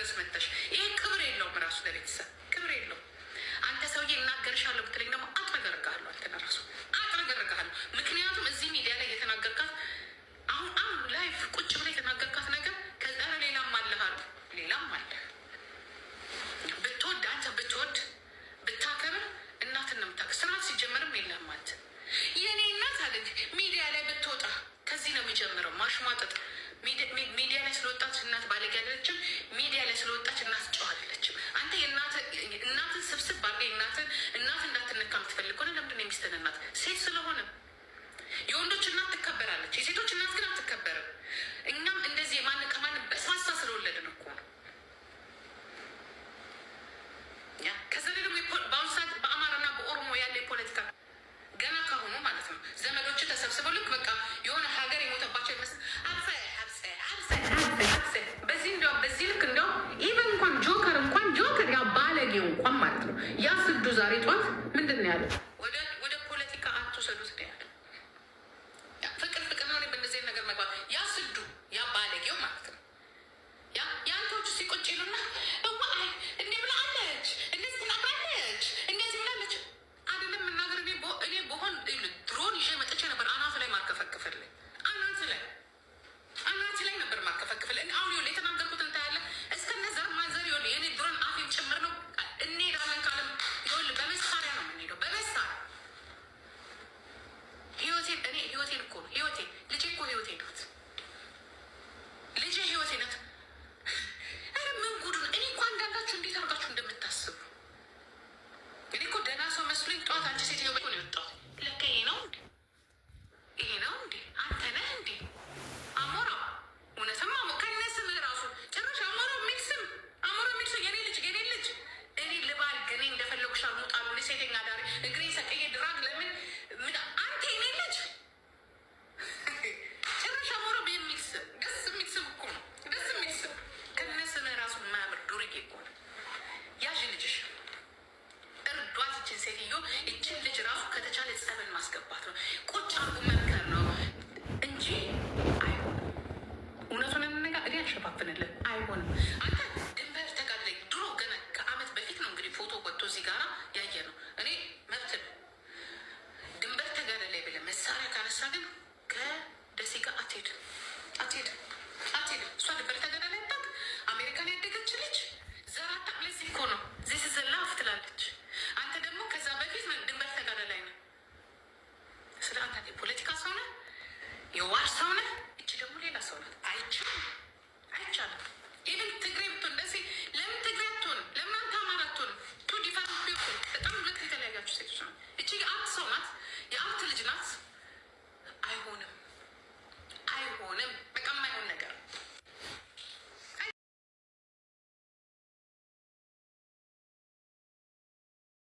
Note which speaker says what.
Speaker 1: ድረስ መተሽ ይሄ ክብር የለውም። ራሱ ለቤተሰብ ክብር የለውም። አንተ ሰውዬ እናገርሻለሁ ብትለኝ ደግሞ አጥረገርጋለሁ። አንተን ራሱ አጥረገርጋለሁ። ምክንያቱም እዚህ ሚዲያ ላይ የተናገርካት አሁን ላይፍ ቁጭ ብላ የተናገርካት ነገር ከዛ ሌላም አለሃሉ ሌላም አለ። ብትወድ አንተ ብትወድ ብታከብር እናትን ነው የምታውቅ። ስርዓት ሲጀመርም የለም አንተ የኔ እናት አለች ሚዲያ ላይ ብትወጣ ከዚህ ነው የሚጀምረው ማሽሟጠጥ። ሚዲያ ላይ ስለወጣች እናት ባለጌ አይደለችም። ሚዲያ ላይ ስለወጣች እናት ጨዋ አይደለችም። አንተ እናትን ስብስብ ባርገ እናት እንዳትነካ የምትፈልግ ሆነ ለምንድን ነው የሚስትህን እናት ሴት ስለሆነ የወንዶች እናት ትከበራለች፣ የሴቶች እናት ግን አትከበርም። እኛም እንደዚህ ከማንም በሳሳ ስለወለድን እኮ ነው። ከዛ ላይ ደግሞ በአሁኑ ሰዓት በአማራና በኦሮሞ ያለ የፖለቲካ ገና ካሁኑ ማለት ነው ዘመዶች ተሰብስበው ልክ በቃ የሆነ ሀገር የሞተባቸው ይመስል በዚህ ልክ እንዲያውም ኢቨን እንኳን ጆከር ያ ባለጌው እንኳን ማለት ነው ያስዱ ዛሬ ጠዋት ምንድን ነው ያለው? ወደ ፖለቲካ አትውሰዱት ነው ያለው። ፍቅር ነው በእንደዚህ ነገር መግባት ያስዱ ያ ባለጌው ማለት ነው። የአንቶቹ ሲቆጭ ይሉና እንዲህ ብላለች እንደዚህ ትናገራለች እንደዚህ ብላለች አይደለም መናገር። እኔ በሆን ድሮን ይዤ መጥቼ ነበር አናት ላይ ማርከፈክፍልኝ አናት ላይ ነበር ማርከፈክፍልኝ። አሁን ይኸውልህ የተናገርኩት እንታያለ እስከነ ዘር ማንዘር ይኸውልህ የኔ ድሮን አፌን ጭምር ነው። እንሄዳለን ካለም ይኸውልህ በመሳሪያ ነው የምንሄደው በመሳሪያ ህይወቴን እኮ ነው ህይወቴን ልጄ እኮ ህይወቴ ናት ልጄ ህይወቴ ናት። ኧረ ምን ጉዱን እኔ እኮ አንዳንዳችሁ እንዴት አድርጋችሁ እንደምታስቡ እኔ እኮ ደህና ሰው መስሎኝ ጠዋት አንቺ ሴትዮ ነው የወጣሁት። ለካ ይሄ ነው እንዴ አንተ ነህ እንዴ አሞራው? እውነትም ከነ ስምህ ራሱ ጭራሽ አሞራው የሚል ስም የኔ ልጅ እኔ ልባል ግን እንደፈለጉሽ አልሙጣሉ ሴተኛ ዳሪ እግሬ ሰቀየ ድራግ ለምን አንተ የኔ ልጅ ጭራሽ አሞራው የሚል ስም ደስ የሚል ስም እኮ ነው። ደስ የሚል ስም ከነ ስምህ ራሱ የማያምር ዱርዬ እኮ ነው። ያዥ ልጅሽ እርዷት ይችን ሴትዮ። ይችን ልጅ ራሱ ከተቻለ ጸበል ማስገባት ነው ቁጭ አርጉ መምከር ነው እንጂ አይሆንም። እውነቱን እንነጋ እኔ አልሸፋፍንልን አይሆንም። አንተ ድንበር ተጋድለኝ ድሮ ገና ከአመት በፊት ነው እንግዲህ ፎቶ ወጥቶ እዚህ ጋራ ያየ ነው። እኔ መብት ነው ድንበር ተጋድለኝ ብለህ መሳሪያ ካነሳ ግን ከደሴ ጋር አትሄድም። እሷ ድንበር ተጋድለኝ ታውቅ አሜሪካን ያደገች ልጅ ዘራታ ለዚህ እኮ ነው ዚህ ስዘላፍ ትላለች። አንተ ደግሞ ከዛ በፊት ድንበር ተጋድለኝ ነው። ስለ አንተ የፖለቲካ ሰው ነህ የዋር